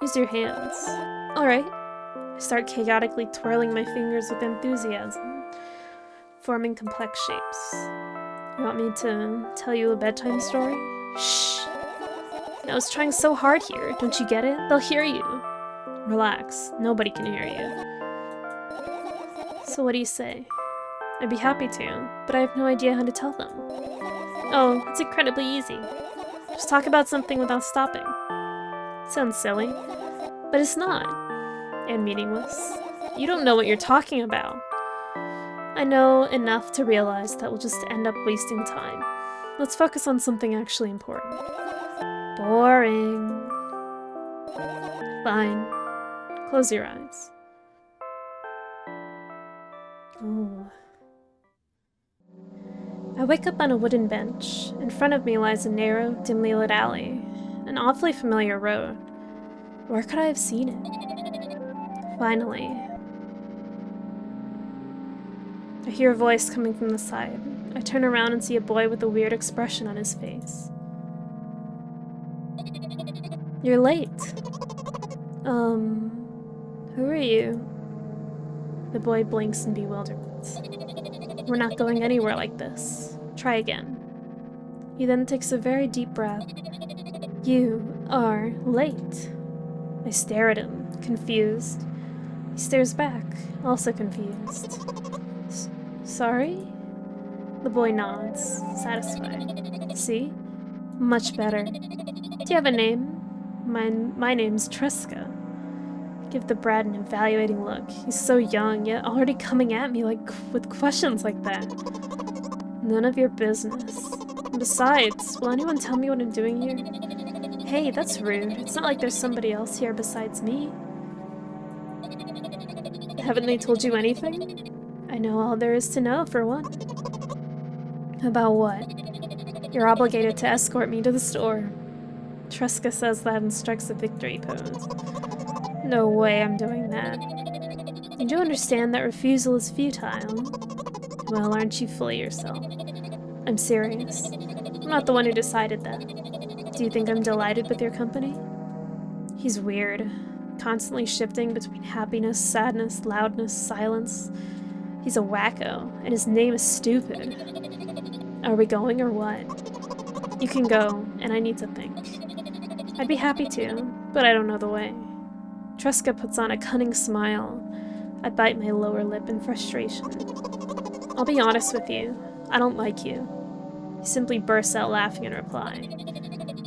Use your hands. Alright. I start chaotically twirling my fingers with enthusiasm, forming complex shapes. You want me to tell you a bedtime story? Shh. I was trying so hard here, don't you get it? They'll hear you. Relax, nobody can hear you. So what do you say? I'd be happy to, but I have no idea how to tell them. Oh, it's incredibly easy. Just talk about something without stopping. Sounds silly, but it's not. And meaningless. You don't know what you're talking about. I know enough to realize that we'll just end up wasting time. Let's focus on something actually important. Boring. Fine. Close your eyes. Ooh. I wake up on a wooden bench. In front of me lies a narrow, dimly lit alley. An awfully familiar road. Where could I have seen it? Finally. I hear a voice coming from the side. I turn around and see a boy with a weird expression on his face. You're late. Who are you? The boy blinks in bewilderment. We're not going anywhere like this. Try again. He then takes a very deep breath. You are late. I stare at him, confused. He stares back, also confused. Sorry? The boy nods, satisfied. See? Much better. Do you have a name? My name's Triska. Give the brat an evaluating look. He's so young, yet already coming at me with questions like that. None of your business. And besides, will anyone tell me what I'm doing here? Hey, that's rude. It's not like there's somebody else here besides me. Haven't they told you anything? I know all there is to know, for one. About what? You're obligated to escort me to the store. Triska says that and strikes a victory pose. No way I'm doing that. You do understand that refusal is futile. Well, aren't you fully yourself? I'm serious. I'm not the one who decided that. Do you think I'm delighted with your company? He's weird, constantly shifting between happiness, sadness, loudness, silence. He's a wacko, and his name is stupid. Are we going or what? You can go, and I need to think. I'd be happy to, but I don't know the way. Triska puts on a cunning smile. I bite my lower lip in frustration. I'll be honest with you. I don't like you. He simply bursts out laughing in reply.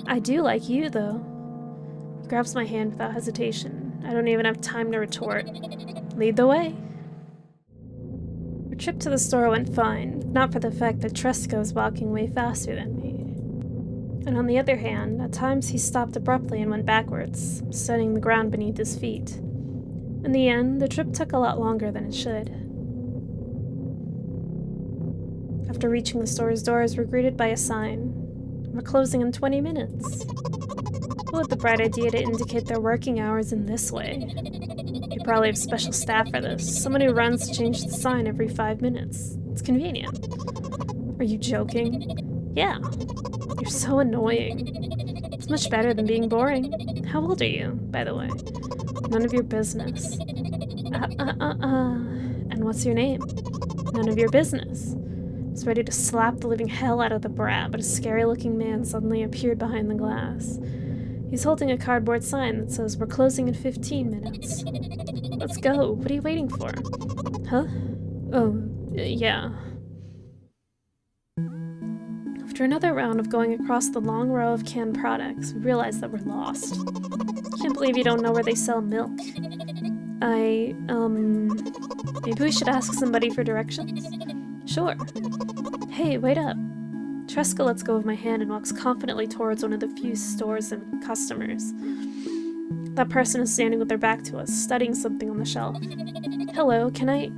I do like you, though. He grabs my hand without hesitation. I don't even have time to retort. Lead the way. Our trip to the store went fine, not for the fact that Triska was walking way faster than me. And on the other hand, at times he stopped abruptly and went backwards, studying the ground beneath his feet. In the end, the trip took a lot longer than it should. After reaching the store's doors, we're greeted by a sign. We're closing in 20 minutes. Who had the bright idea to indicate their working hours in this way? You probably have special staff for this, someone who runs to change the sign every 5 minutes. It's convenient. Are you joking? Yeah. You're so annoying. It's much better than being boring. How old are you, by the way? None of your business. And what's your name? None of your business. I was ready to slap the living hell out of the brat, but a scary-looking man suddenly appeared behind the glass. He He's holding a cardboard sign that says, "We're closing in 15 minutes. Let's go. What are you waiting for?" Huh? Oh, yeah. After another round of going across the long row of canned products, we realize that we're lost. Can't believe you don't know where they sell milk. Maybe we should ask somebody for directions? Sure. Hey, wait up. Tresca lets go of my hand and walks confidently towards one of the few stores and customers. That person is standing with their back to us, studying something on the shelf. Hello, can I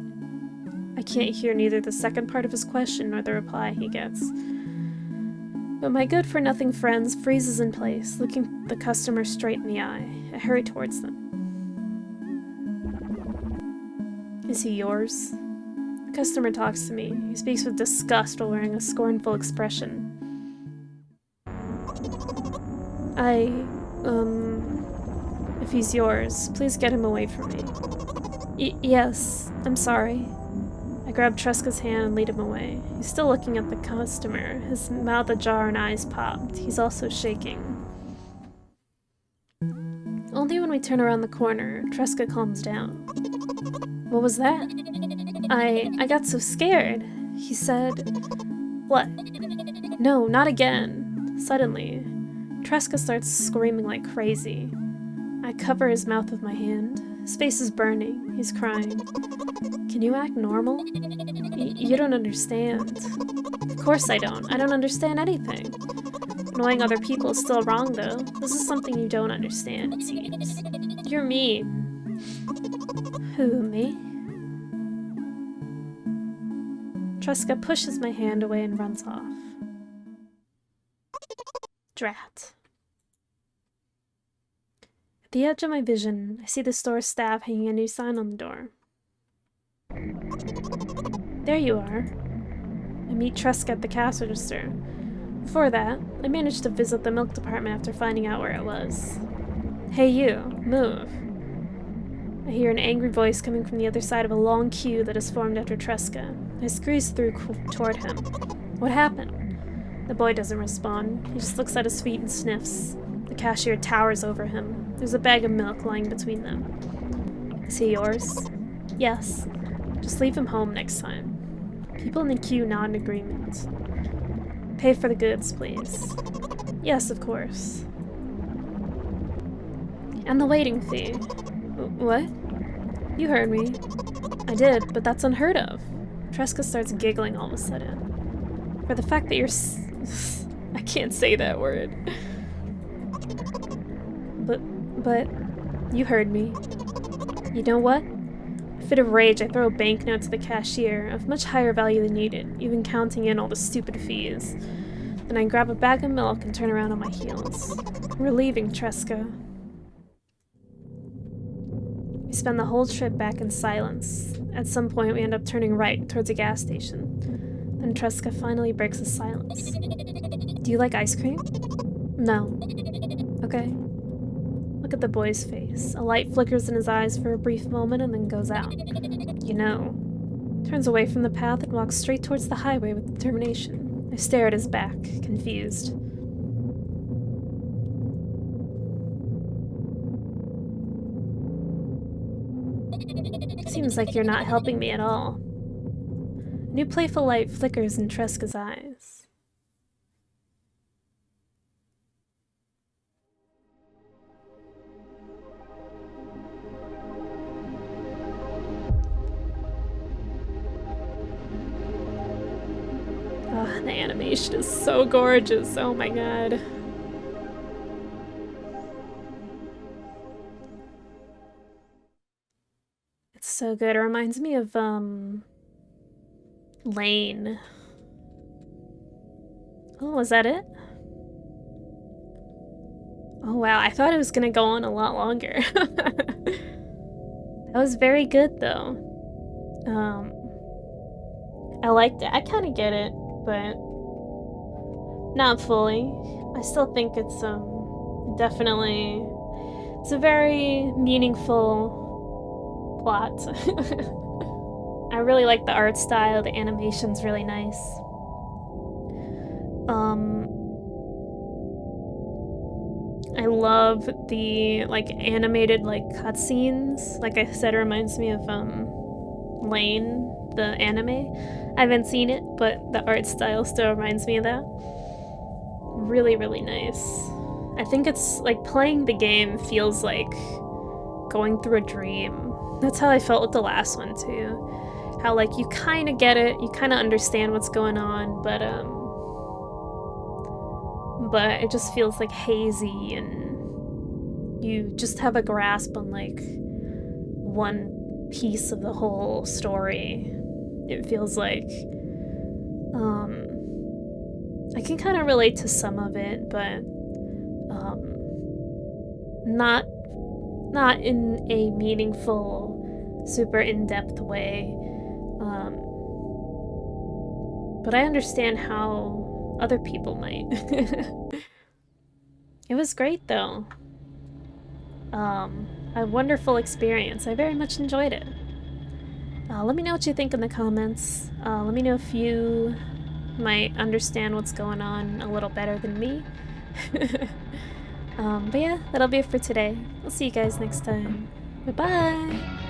can't hear neither the second part of his question nor the reply he gets. But my good-for-nothing friend freezes in place, looking the customer straight in the eye. I hurry towards them. Is he yours? The customer talks to me. He speaks with disgust while wearing a scornful expression. If he's yours, please get him away from me. Yes, I'm sorry. I grab Tresca's hand and lead him away. He's still looking at the customer, his mouth ajar and eyes popped. He's also shaking. Only when we turn around the corner, Tresca calms down. What was that? I got so scared. He said... What? No, not again. Suddenly, Tresca starts screaming like crazy. I cover his mouth with my hand. His face is burning. He's crying. Can you act normal? You don't understand. Of course I don't. I don't understand anything. Annoying other people is still wrong, though. This is something you don't understand, it seems. You're mean. Who, me? Tresca pushes my hand away and runs off. Drat. At the edge of my vision, I see the store staff hanging a new sign on the door. There you are. I meet Tresca at the cash register. Before that, I managed to visit the milk department after finding out where it was. Hey you, move. I hear an angry voice coming from the other side of a long queue that has formed after Tresca. I squeeze through toward him. What happened? The boy doesn't respond. He just looks at his feet and sniffs. The cashier towers over him. There's a bag of milk lying between them. Is he yours? Yes. Just leave him home next time. People in the queue nod in agreement. Pay for the goods, please. Yes, of course. And the waiting fee. What? You heard me. I did, but that's unheard of. Tresca starts giggling all of a sudden. For the fact that you're I can't say that word. But you heard me. You know what? In a fit of rage, I throw a banknote to the cashier of much higher value than needed, even counting in all the stupid fees. Then I grab a bag of milk and turn around on my heels. We're leaving, Tresca. We spend the whole trip back in silence. At some point, we end up turning right towards a gas station. Then Tresca finally breaks the silence. Do you like ice cream? No. Okay. Look at the boy's face. A light flickers in his eyes for a brief moment and then goes out. You know. Turns away from the path and walks straight towards the highway with determination. I stare at his back, confused. Seems like you're not helping me at all. A new playful light flickers in Tresca's eyes. Oh, the animation is so gorgeous. Oh my god. It's so good. It reminds me of, Lane. Oh, was that it? Oh wow, I thought it was gonna go on a lot longer. That was very good though. I liked it. I kind of get it, but not fully. I still think it's definitely it's a very meaningful plot. I really like the art style. The animation's really nice. I love the like animated like cutscenes. Like I said, it reminds me of Lane, the anime. I haven't seen it, but the art style still reminds me of that. Really, really nice. I think it's like playing the game feels like going through a dream. That's how I felt with the last one too. How like you kind of get it, you kind of understand what's going on, but it just feels like hazy, and you just have a grasp on like one piece of the whole story. It feels like I can kind of relate to some of it, but not in a meaningful, super in-depth way. But I understand how other people might. It was great though. A wonderful experience. I very much enjoyed it. Let me know what you think in the comments. Let me know if you might understand what's going on a little better than me. But yeah, that'll be it for today. I'll see you guys next time. Bye-bye!